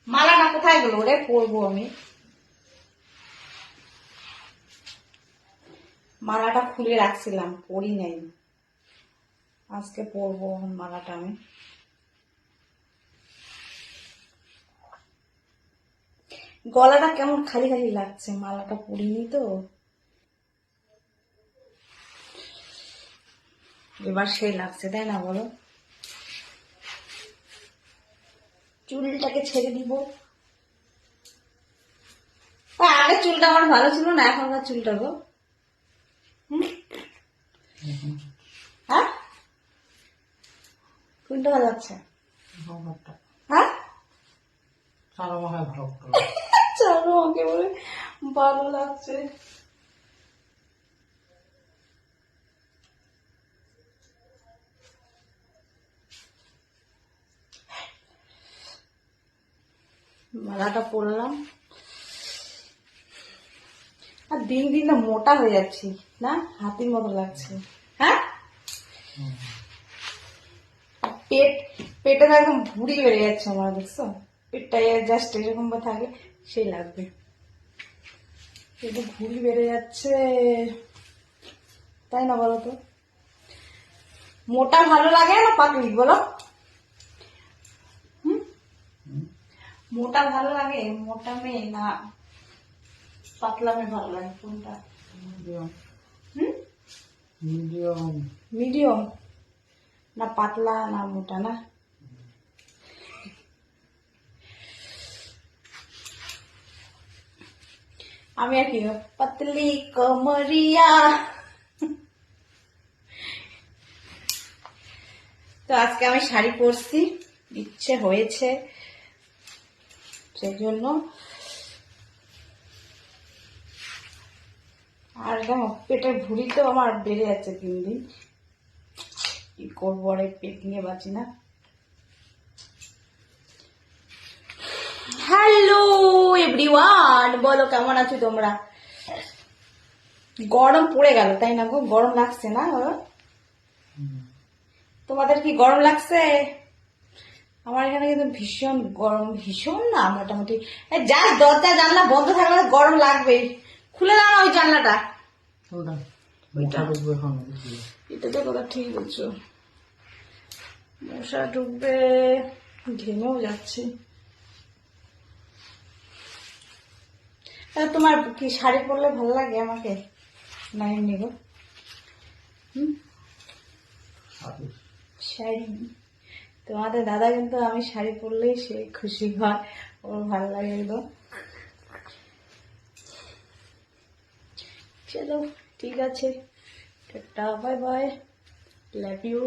মালাটা কোথায় গেল রে? পরবো আমি। মালাটা খুলে রাখছিলাম, পরি নাই, আজকে পরবো মালাটা আমি। গলাটা কেমন খালি খালি লাগছে, মালাটা পরিনি তো। এবার সেই লাগছে, তাই না বলো? চুলটাকে ছেড়ে দিব। আগে চুলটা আমার ভালো ছিল না, এখনকার চুলটা গো। হ্যাঁ, কোনটা ভালো লাগছে? হ্যাঁ, চলো আমাকে বলে ভালো লাগছে। মালাটা পরলাম, আর দিন দিন না মোটা হয়ে যাচ্ছি না, হাতির মতো লাগছে। হ্যাঁ, পেটে তো একদম ভুঁড়ি বেড়ে যাচ্ছে আমার, দেখছো? পেটটা জাস্ট এরকম বা থাকলে সেই লাগবে, পেটে ভুঁড়ি বেড়ে যাচ্ছে, তাই না বলো তো? মোটা ভালো লাগে না পাতলি বলো? মোটা ভালো লাগে, মোটা মেয়ে না পাতলা মেয়ে ভালো লাগে, কোনটা? মিডিয়াম, না পাতলা না মোটা, না? আমি আর কি পাতলি কমরিয়া। তো আজকে আমি শাড়ি পরছি, ইচ্ছে হয়েছে সেই জন্য। আর দেখো পেটের ভুঁড়ি তো আমার বেড়ে যাচ্ছে দিন দিন, কি করবো, আর পেট নিয়ে বাঁচি না। হ্যালো এভরিওয়ান, বলো কেমন আছো তোমরা? গরম পড়ে গেল তাই না গো? গরম লাগছে না? তোমাদের কি গরম লাগছে? আমার এখানে কিন্তু ভীষণ গরম, ভীষণ না মোটামুটি, যা দরজা জানলা বন্ধ থাকলে গরম লাগবেই। খুলে দাও না ওই জানলাটা, এটা তো কথা ঠিক বলছো, মশা ঢুকবে, ঘেমেও যাচ্ছে। তোমার কি শাড়ি পরলে ভালো লাগে আমাকে, না এমনি গো? শাড়ি, তোমাদের দাদা কিন্তু আমি শাড়ি পরলেই সে খুশি হয়, ওর ভালো লাগে একদম। চলো ঠিক আছে, tata bye bye, love you.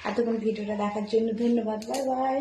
এতক্ষণ ভিডিওটা দেখার জন্য ধন্যবাদ, বাই বাই।